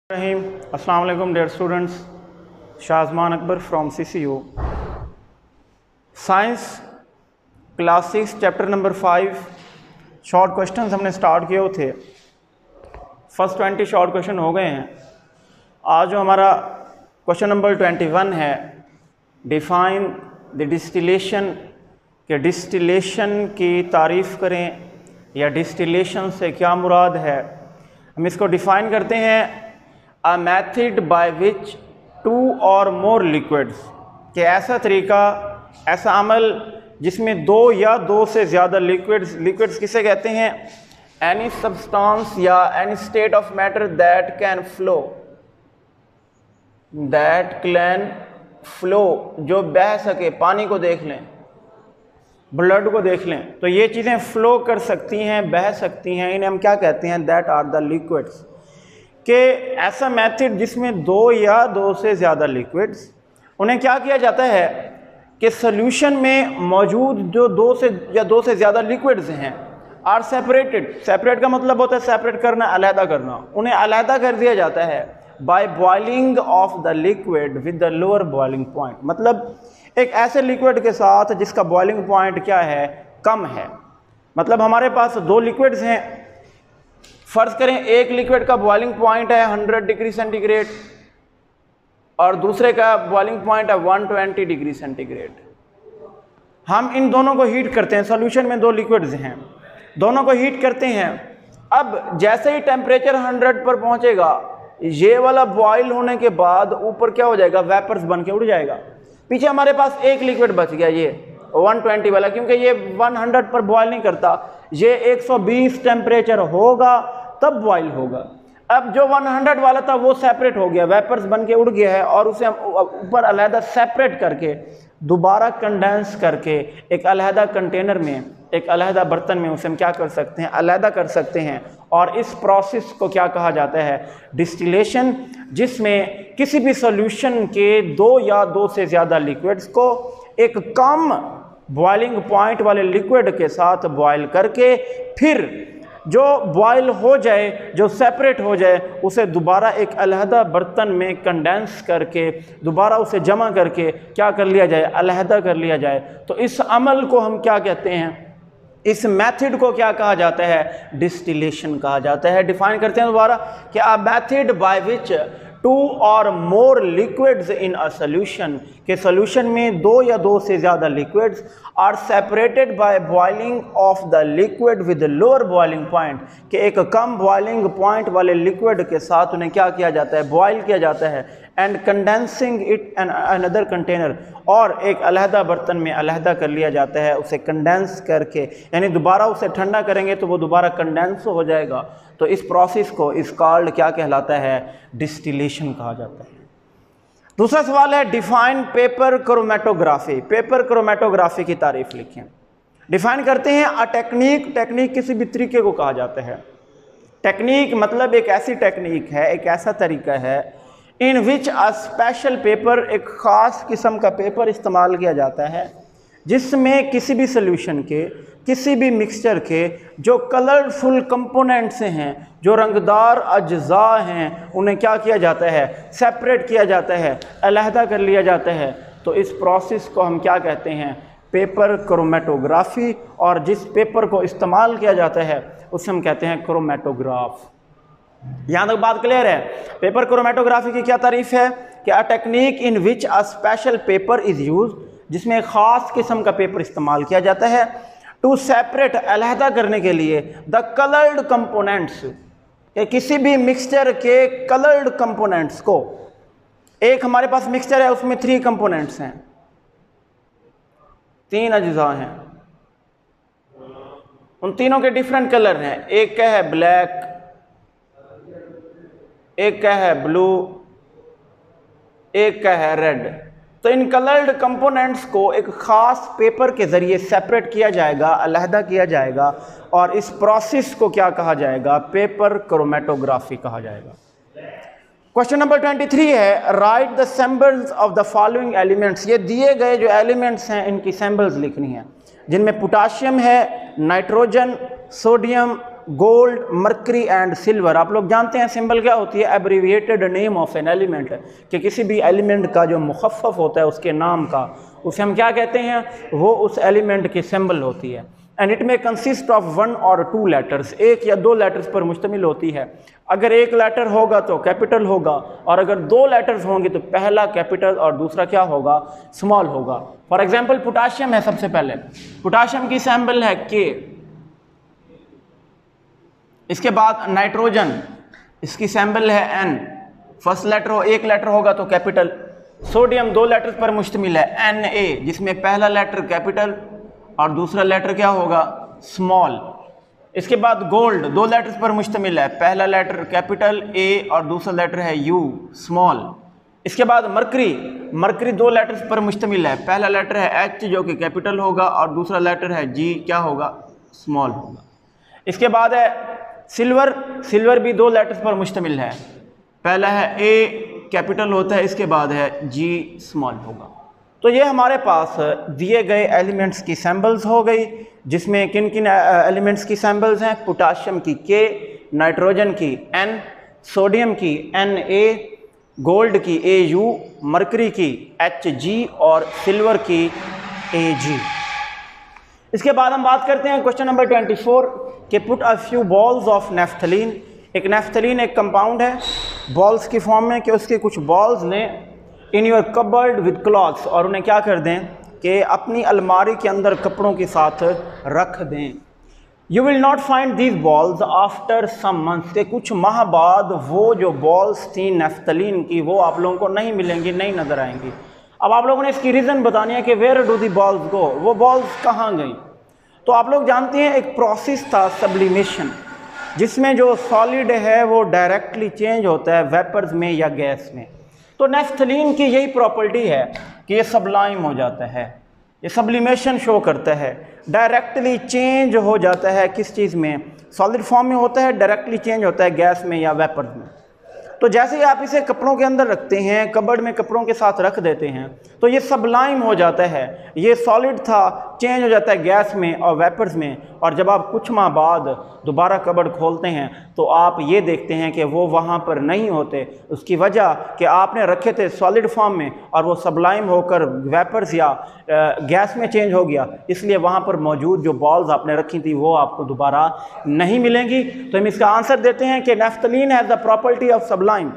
अस्सलाम वालेकुम dear students, Shahzaman Akbar from CCU science class 6 chapter number 5 short questions हमने start किए थे। फर्स्ट 20 शॉर्ट क्वेश्चन हो गए हैं। आज जो हमारा क्वेश्चन नंबर 21 है, डिफाइन द डिस्टिलेशन, के डिस्टिलेशन की तारीफ़ करें या डिस्टिलेशन से क्या मुराद है। हम इसको डिफ़ाइन करते हैं A method by which two or more liquids, कि ऐसा तरीका, ऐसा अमल जिसमें दो या दो से ज़्यादा लिक्विड्स किसे कहते हैं? एनी सब्सटेंस या any state of matter that can flow, जो बह सके। पानी को देख लें, ब्लड को देख लें, तो ये चीज़ें फ्लो कर सकती हैं, बह सकती हैं। इन्हें हम क्या कहते हैं? That are the liquids. कि ऐसा मेथड जिसमें दो या दो से ज़्यादा लिक्विड्स, उन्हें क्या किया जाता है कि सॉल्यूशन में मौजूद जो दो से ज़्यादा लिक्विड्स हैं आर सेपरेटेड। सेपरेट का मतलब होता है सेपरेट करना, अलहदा करना। उन्हें अलहदा कर दिया जाता है bye boiling of the liquid with the lower boiling point. मतलब एक ऐसे लिक्विड के साथ जिसका बॉइलिंग पॉइंट क्या है? कम है। मतलब हमारे पास दो लिक्विड्स हैं, फ़र्ज़ करें एक लिक्विड का बॉइलिंग पॉइंट है 100 डिग्री सेंटीग्रेड और दूसरे का बॉइलिंग पॉइंट है 120 डिग्री सेंटीग्रेड। हम इन दोनों को हीट करते हैं। सॉल्यूशन में दो लिक्विड्स हैं, दोनों को हीट करते हैं। अब जैसे ही टेम्परेचर 100 पर पहुंचेगा, ये वाला बॉयल होने के बाद ऊपर क्या हो जाएगा? वेपर्स बन के उड़ जाएगा। पीछे हमारे पास एक लिक्विड बच गया, ये 120 वाला, क्योंकि ये 100 पर बॉयल नहीं करता, ये 120 टेम्परेचर होगा तब बॉयल होगा। अब जो 100 वाला था वो सेपरेट हो गया, वेपर्स बन के उड़ गया है, और उसे हम ऊपर अलहदा सेपरेट करके दोबारा कंडेंस करके एक अलहदा कंटेनर में, एक अलहदा बर्तन में उसे हम क्या कर सकते हैं? अलहदा कर सकते हैं। और इस प्रोसेस को क्या कहा जाता है? डिस्टिलेशन, जिसमें किसी भी सॉल्यूशन के दो या दो से ज़्यादा लिक्विड्स को एक कम बॉइलिंग पॉइंट वाले लिक्विड के साथ बॉयल करके फिर जो बॉयल हो जाए, जो सेपरेट हो जाए, उसे दोबारा एक अलहदा बर्तन में कंडेंस करके दोबारा उसे जमा करके क्या कर लिया जाए? अलहदा कर लिया जाए। तो इस अमल को हम क्या कहते हैं? इस मेथड को क्या कहा जाता है? डिस्टिलेशन कहा जाता है। डिफाइन करते हैं दोबारा कि a method by which two or more liquids in a solution, के सोल्यूशन में दो या दो से ज़्यादा liquids are separated by boiling of the liquid with lower boiling point, कि एक कम बॉइलिंग पॉइंट वाले लिक्विड के साथ उन्हें क्या किया जाता है? बॉयल किया जाता है। And condensing it in another container, और एक अलहदा बर्तन में अलहदा कर लिया जाता है, उसे कंडेंस करके, यानी दोबारा उसे ठंडा करेंगे तो वो दोबारा कंडेंस हो जाएगा। तो इस प्रोसेस को इस कॉल्ड क्या कहलाता है? डिस्टिलेशन कहा जाता है। दूसरा सवाल है define paper chromatography. Paper chromatography की तारीफ लिखें। डिफाइन करते हैं अ टेक्निक। टेक्निक किसी भी तरीके को कहा जाता है। टेक्निक मतलब एक ऐसी टेक्निक है, एक ऐसा तरीका है इन विच अ स्पेशल पेपर, एक ख़ास किस्म का पेपर इस्तेमाल किया जाता है जिसमें किसी भी सोल्यूशन के, किसी भी मिक्सचर के जो कलरफुल कंपोनेंट्स हैं, जो रंगदार अज्जा हैं, उन्हें क्या किया जाता है? सेपरेट किया जाता है, अलहदा कर लिया जाता है। तो इस प्रोसेस को हम क्या कहते हैं? Paper chromatography. और जिस पेपर को इस्तेमाल किया जाता है उसे हम कहते हैं क्रोमेटोग्राफ। यहाँ तक बात क्लियर है? पेपर क्रोमेटोग्राफी की क्या तारीफ है? कि a technique in which a special paper is use, जिसमें ख़ास किस्म का पेपर इस्तेमाल किया जाता है टू सेपरेट, अलहदा करने के लिए, द कलर्ड कंपोनेंट्स, के किसी भी मिक्सचर के कलर्ड कंपोनेंट्स को। एक हमारे पास मिक्सचर है, उसमें 3 कंपोनेंट्स हैं, 3 अज्जा हैं, उन तीनों के डिफरेंट कलर हैं। एक का है ब्लैक, एक का है ब्लू, एक का है रेड। तो इन कलर्ड कंपोनेंट्स को एक ख़ास पेपर के ज़रिए सेपरेट किया जाएगा, अलहदा किया जाएगा, और इस प्रोसेस को क्या कहा जाएगा? पेपर क्रोमेटोग्राफी कहा जाएगा। क्वेश्चन नंबर 23 है right the symbols of the following elements. ये दिए गए जो एलिमेंट्स हैं इनकी सिंबल्स लिखनी है, जिनमें पोटाशियम है, nitrogen, sodium gold, mercury and silver. आप लोग जानते हैं सिंबल क्या होती है, abbreviated name of an element, कि किसी भी एलिमेंट का जो मुखफ़फ़ होता है उसके नाम का, उसे हम क्या कहते हैं, वो उस एलिमेंट की सिंबल होती है। एंड इट में कंसिस्ट ऑफ 1 और 2 लेटर्स, 1 या 2 लेटर्स पर मुश्तमिल होती है। अगर 1 लेटर होगा तो कैपिटल होगा, और अगर 2 लेटर्स होंगे तो पहला कैपिटल और दूसरा क्या होगा, स्मॉल होगा। फॉर एग्जांपल पोटाशियम है, सबसे पहले पोटाशियम की सिंबल है के, इसके बाद नाइट्रोजन, इसकी सिंबल है एन, फर्स्ट लेटर हो 1 लेटर होगा तो कैपिटल। सोडियम 2 लेटर्स पर मुश्तमिल है Na, जिसमें पहला लेटर कैपिटल और दूसरा लेटर क्या होगा, स्मॉल। इसके बाद गोल्ड 2 लेटर्स पर मुश्तमिल है, पहला लेटर कैपिटल A और दूसरा लेटर है U, स्मॉल। इसके बाद मर्करी 2 लेटर्स पर मुश्तमिल है, पहला लेटर है H जो कि कैपिटल होगा और दूसरा लेटर है G, क्या होगा, स्मॉल होगा। इसके बाद है सिल्वर भी 2 लेटर्स पर मुश्तमिल है, पहला है A कैपिटल होता है, इसके बाद है G, स्मॉल होगा। तो ये हमारे पास दिए गए एलिमेंट्स की सैम्बल्स हो गई, जिसमें किन किन एलिमेंट्स की सैम्बल्स हैं, पोटाशियम की K, नाइट्रोजन की N, सोडियम की Na, गोल्ड की Au, मर्करी की Hg और सिल्वर की Ag। इसके बाद हम बात करते हैं क्वेश्चन नंबर 24 कि put a few balls of naphthalene. एक नेफ्थलीन एक कंपाउंड है बॉल्स की फॉर्म में, कि उसके कुछ बॉल्स लें in your cupboard with clothes, और उन्हें क्या कर दें कि अपनी अलमारी के अंदर कपड़ों के साथ रख दें। You will not find these balls after some months, के कुछ माह बाद वो जो बॉल्स थी नेफ्थलीन की वो आप लोगों को नहीं मिलेंगी, नहीं नज़र आएंगी। अब आप लोगों ने इसकी रीज़न बतानी है कि वेयर डू दी बॉल्स गो, वो बॉल्स कहाँ गई। तो आप लोग जानते हैं एक प्रोसेस था सब्लिमेशन, जिसमें जो सॉलिड है वो डायरेक्टली चेंज होता है वेपर्स में या गैस में। तो नेफ्थलीन की यही प्रॉपर्टी है कि ये सब्लाइम हो जाता है, ये सब्लिमेशन शो करता है, डायरेक्टली चेंज हो जाता है किस चीज़ में, सॉलिड फॉर्म में होता है, डायरेक्टली चेंज होता है गैस में या वेपर्स में। तो जैसे ही आप इसे कपड़ों के अंदर रखते हैं, कबर्ड में कपड़ों के साथ रख देते हैं, तो ये सब्लाइम हो जाता है, ये सॉलिड था चेंज हो जाता है गैस में और वेपर्स में। और जब आप कुछ माह बाद दोबारा कबर्ड खोलते हैं तो आप ये देखते हैं कि वो वहाँ पर नहीं होते। उसकी वजह कि आपने रखे थे सॉलिड फॉर्म में और वो सब्लाइम होकर वेपर्स या गैस में चेंज हो गया, इसलिए वहाँ पर मौजूद जो बॉल्स आपने रखी थी वो आपको दोबारा नहीं मिलेंगी। तो हम इसका आंसर देते हैं कि naphthalene has the property of sublime,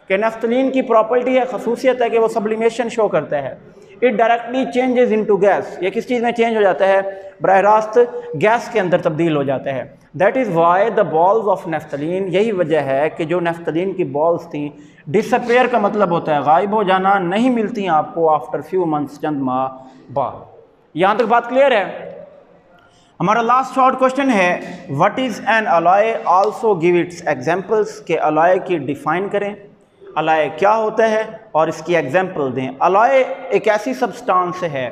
कि नेफ्थलीन की प्रॉपर्टी है, खसूसियत है कि वो सब्लिमेशन शो करता है। It directly changes into gas, ये किस चीज़ में चेंज हो जाता है, बराह रास्त गैस के अंदर तब्दील हो जाता है। That is why the balls of naphthalene, यही वजह है कि जो नेफ्थलीन की बॉल्स थी, डिसअपेयर का मतलब होता है गायब हो जाना, नहीं मिलती आपको आफ्टर फ्यू मंथ्स, चंद माह बाद। यहाँ तक बात क्लियर है। हमारा लास्ट शॉर्ट क्वेश्चन है, what is an alloy, also give its examples, के अलॉय की डिफाइन करें, अलॉय क्या होता है और इसकी एग्जांपल दें। अलॉय एक ऐसी सब्सटेंस है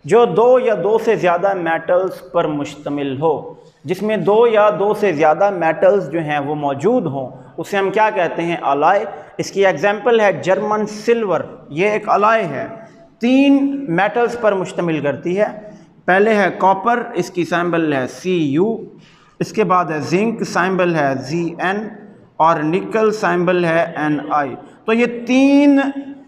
जो 2 या 2 से ज़्यादा मेटल्स पर मुश्तमिल हो, जिसमें 2 या 2 से ज़्यादा मेटल्स जो हैं वो मौजूद हों, उसे हम क्या कहते हैं, अलॉय। इसकी एग्जांपल है जर्मन सिल्वर, ये एक अलॉय है, 3 मेटल्स पर मुश्तमिल करती है। पहले है कॉपर, इसकी सिंबल है Cu, इसके बाद है जिंक, सिंबल है Zn, और निकल सिंबल है Ni। तो ये 3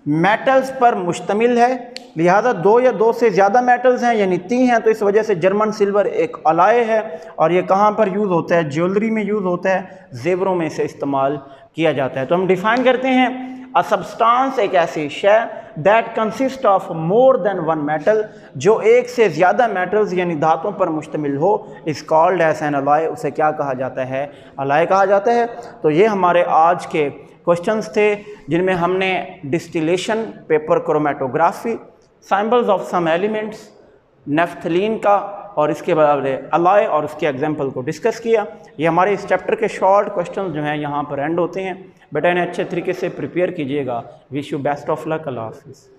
मेटल्स पर मुश्तमिल है, लिहाजा 2 या 2 से ज़्यादा मेटल्स हैं यानी 3 हैं, तो इस वजह से जर्मन सिल्वर एक अलॉय है। और ये कहाँ पर यूज़ होता है, ज्वेलरी में यूज़ होता है, जेवरों में से इस्तेमाल किया जाता है। तो हम डिफ़ाइन करते हैं, अ सब्सटेंस एक ऐसी शय that consist of more than 1 metal, जो 1 से ज़्यादा मेटल्स यानी धातुओं पर मुश्तमिल हो, is called as an alloy, उसे क्या कहा जाता है, अलॉय कहा जाता है। तो ये हमारे आज के क्वेश्चंस थे, जिनमें हमने distillation, paper chromatography, symbols of some elements, naphthalene का और इसके बाद अलॉय और उसके एग्जाम्पल को डिस्कस किया। ये हमारे इस चैप्टर के शॉर्ट क्वेश्चंस जो हैं यहाँ पर एंड होते हैं। बेटा इन्हें अच्छे तरीके से प्रिपेयर कीजिएगा। Wish you best of luck. Allah हाफिज़।